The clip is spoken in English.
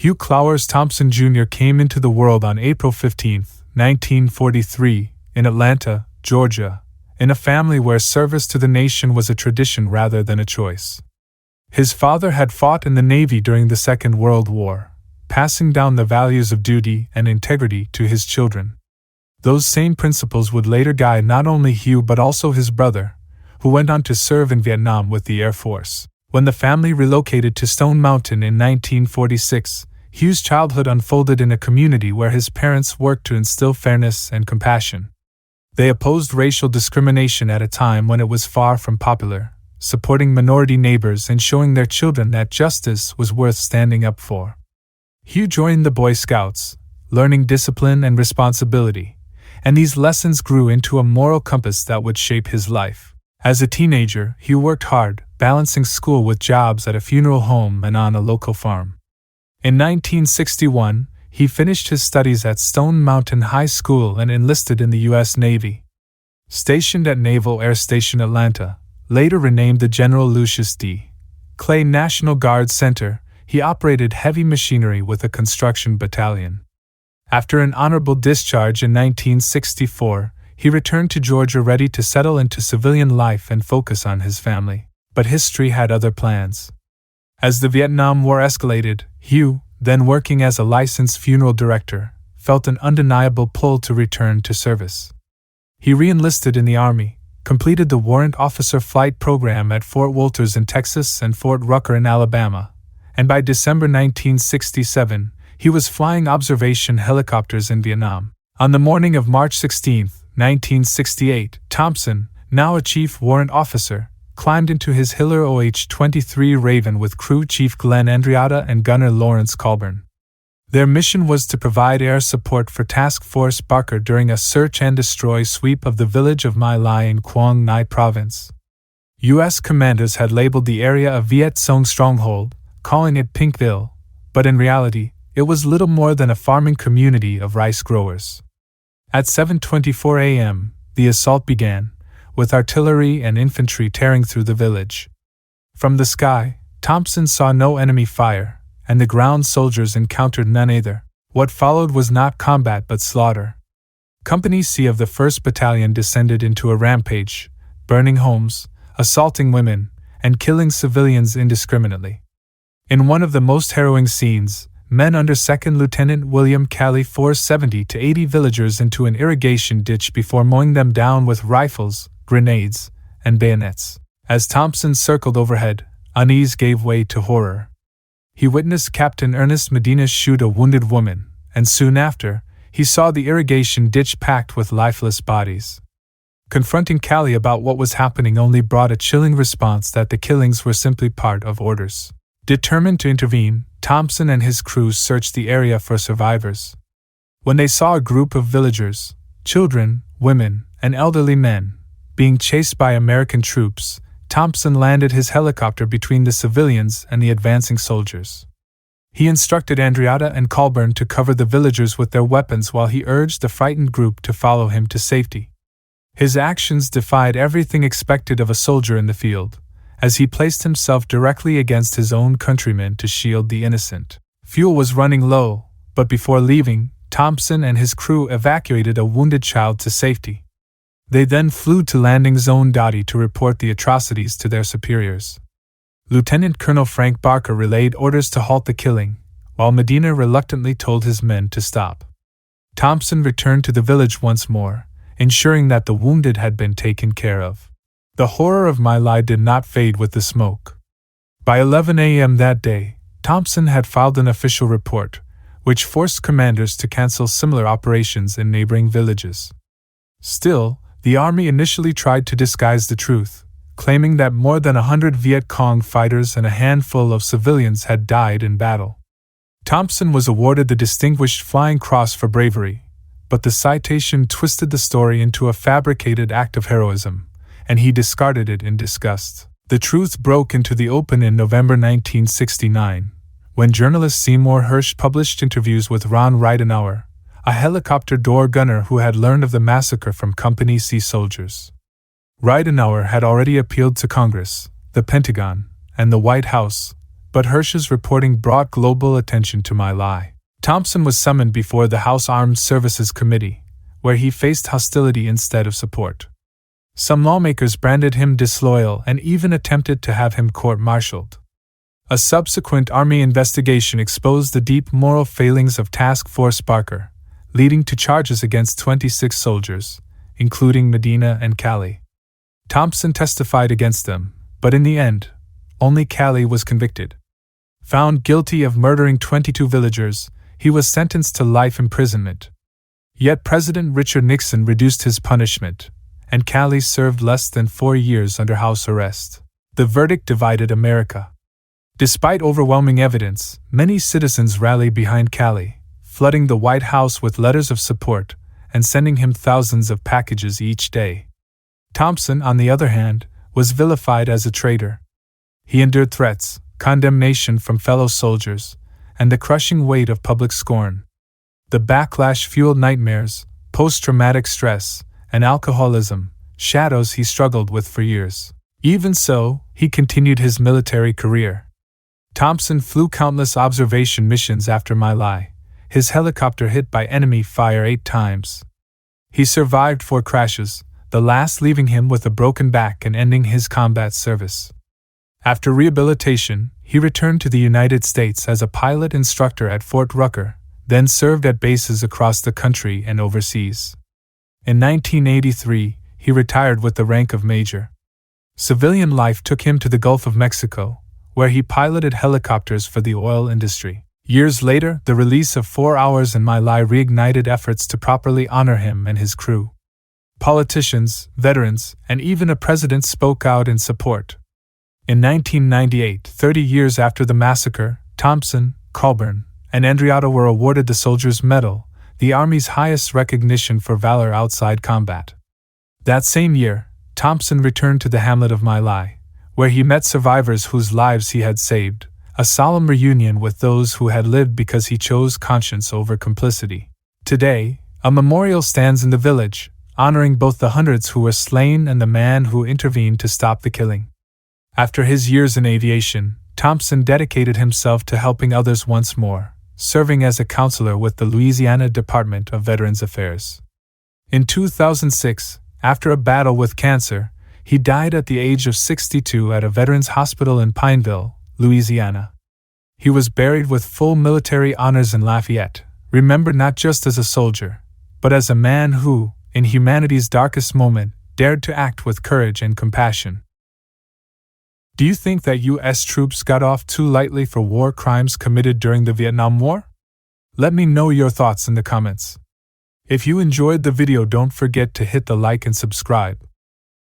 Hugh Thompson Jr. came into the world on April 15, 1943, in Atlanta, Georgia, in a family where service to the nation was a tradition rather than a choice. His father had fought in the Navy during the Second World War, passing down the values of duty and integrity to his children. Those same principles would later guide not only Hugh but also his brother, who went on to serve in Vietnam with the Air Force. When the family relocated to Stone Mountain in 1946, Hugh's childhood unfolded in a community where his parents worked to instill fairness and compassion. They opposed racial discrimination at a time when it was far from popular, supporting minority neighbors and showing their children that justice was worth standing up for. Hugh joined the Boy Scouts, learning discipline and responsibility, and these lessons grew into a moral compass that would shape his life. As a teenager, Hugh worked hard, balancing school with jobs at a funeral home and on a local farm. In 1961, he finished his studies at Stone Mountain High School and enlisted in the U.S. Navy. Stationed at Naval Air Station Atlanta, later renamed the General Lucius D. Clay National Guard Center, he operated heavy machinery with a construction battalion. After an honorable discharge in 1964, he returned to Georgia ready to settle into civilian life and focus on his family. But history had other plans. As the Vietnam War escalated, Hugh, then working as a licensed funeral director, felt an undeniable pull to return to service. He re-enlisted in the Army, completed the Warrant Officer Flight Program at Fort Walters in Texas and Fort Rucker in Alabama, and by December 1967, he was flying observation helicopters in Vietnam. On the morning of March 16, 1968, Thompson, now a Chief Warrant Officer, climbed into his Hiller OH-23 Raven with crew chief Glenn Andreatta and gunner Lawrence Colburn. Their mission was to provide air support for Task Force Barker during a search and destroy sweep of the village of My Lai in Quang Ngai Province. U.S. commanders had labeled the area a Viet Cong stronghold, calling it Pinkville, but in reality, it was little more than a farming community of rice growers. At 7:24 a.m., the assault began, with artillery and infantry tearing through the village. From the sky, Thompson saw no enemy fire, and the ground soldiers encountered none either. What followed was not combat but slaughter. Company C of the 1st Battalion descended into a rampage, burning homes, assaulting women, and killing civilians indiscriminately. In one of the most harrowing scenes, men under 2nd Lieutenant William Calley forced 70 to 80 villagers into an irrigation ditch before mowing them down with rifles, grenades, and bayonets. As Thompson circled overhead, unease gave way to horror. He witnessed Captain Ernest Medina shoot a wounded woman, and soon after, he saw the irrigation ditch packed with lifeless bodies. Confronting Calley about what was happening only brought a chilling response that the killings were simply part of orders. Determined to intervene, Thompson and his crew searched the area for survivors. When they saw a group of villagers, children, women, and elderly men, being chased by American troops, Thompson landed his helicopter between the civilians and the advancing soldiers. He instructed Andreatta and Colburn to cover the villagers with their weapons while he urged the frightened group to follow him to safety. His actions defied everything expected of a soldier in the field, as he placed himself directly against his own countrymen to shield the innocent. Fuel was running low, but before leaving, Thompson and his crew evacuated a wounded child to safety. They then flew to landing zone Dottie to report the atrocities to their superiors. Lieutenant Colonel Frank Barker relayed orders to halt the killing, while Medina reluctantly told his men to stop. Thompson returned to the village once more, ensuring that the wounded had been taken care of. The horror of My Lai did not fade with the smoke. By 11 a.m. that day, Thompson had filed an official report, which forced commanders to cancel similar operations in neighboring villages. Still, the Army initially tried to disguise the truth, claiming that more than 100 Viet Cong fighters and a handful of civilians had died in battle. Thompson was awarded the Distinguished Flying Cross for bravery, but the citation twisted the story into a fabricated act of heroism, and he discarded it in disgust. The truth broke into the open in November 1969, when journalist Seymour Hersh published interviews with Ron Ridenour, a helicopter door gunner who had learned of the massacre from Company C soldiers. Ridenour had already appealed to Congress, the Pentagon, and the White House, but Hirsch's reporting brought global attention to My Lai. Thompson was summoned before the House Armed Services Committee, where he faced hostility instead of support. Some lawmakers branded him disloyal and even attempted to have him court-martialed. A subsequent Army investigation exposed the deep moral failings of Task Force Barker, leading to charges against 26 soldiers, including Medina and Cali. Thompson testified against them, but in the end, only Cali was convicted. Found guilty of murdering 22 villagers, he was sentenced to life imprisonment. Yet President Richard Nixon reduced his punishment, and Cali served less than 4 years under house arrest. The verdict divided America. Despite overwhelming evidence, many citizens rallied behind Cali, flooding the White House with letters of support and sending him thousands of packages each day. Thompson, on the other hand, was vilified as a traitor. He endured threats, condemnation from fellow soldiers, and the crushing weight of public scorn. The backlash fueled nightmares, post-traumatic stress, and alcoholism, shadows he struggled with for years. Even so, he continued his military career. Thompson flew countless observation missions after My Lai, his helicopter hit by enemy fire 8 times. He survived 4 crashes, the last leaving him with a broken back and ending his combat service. After rehabilitation, he returned to the United States as a pilot instructor at Fort Rucker, then served at bases across the country and overseas. In 1983, he retired with the rank of major. Civilian life took him to the Gulf of Mexico, where he piloted helicopters for the oil industry. Years later, the release of 4 Hours in My Lai reignited efforts to properly honor him and his crew. Politicians, veterans, and even a president spoke out in support. In 1998, 30 years after the massacre, Thompson, Colburn, and Andreatta were awarded the Soldier's Medal, the Army's highest recognition for valor outside combat. That same year, Thompson returned to the hamlet of My Lai, where he met survivors whose lives he had saved, a solemn reunion with those who had lived because he chose conscience over complicity. Today, a memorial stands in the village, honoring both the hundreds who were slain and the man who intervened to stop the killing. After his years in aviation, Thompson dedicated himself to helping others once more, serving as a counselor with the Louisiana Department of Veterans Affairs. In 2006, after a battle with cancer, he died at the age of 62 at a veterans hospital in Pineville, Louisiana. He was buried with full military honors in Lafayette, remembered not just as a soldier, but as a man who, in humanity's darkest moment, dared to act with courage and compassion. Do you think that U.S. troops got off too lightly for war crimes committed during the Vietnam War? Let me know your thoughts in the comments. If you enjoyed the video, don't forget to hit the like and subscribe.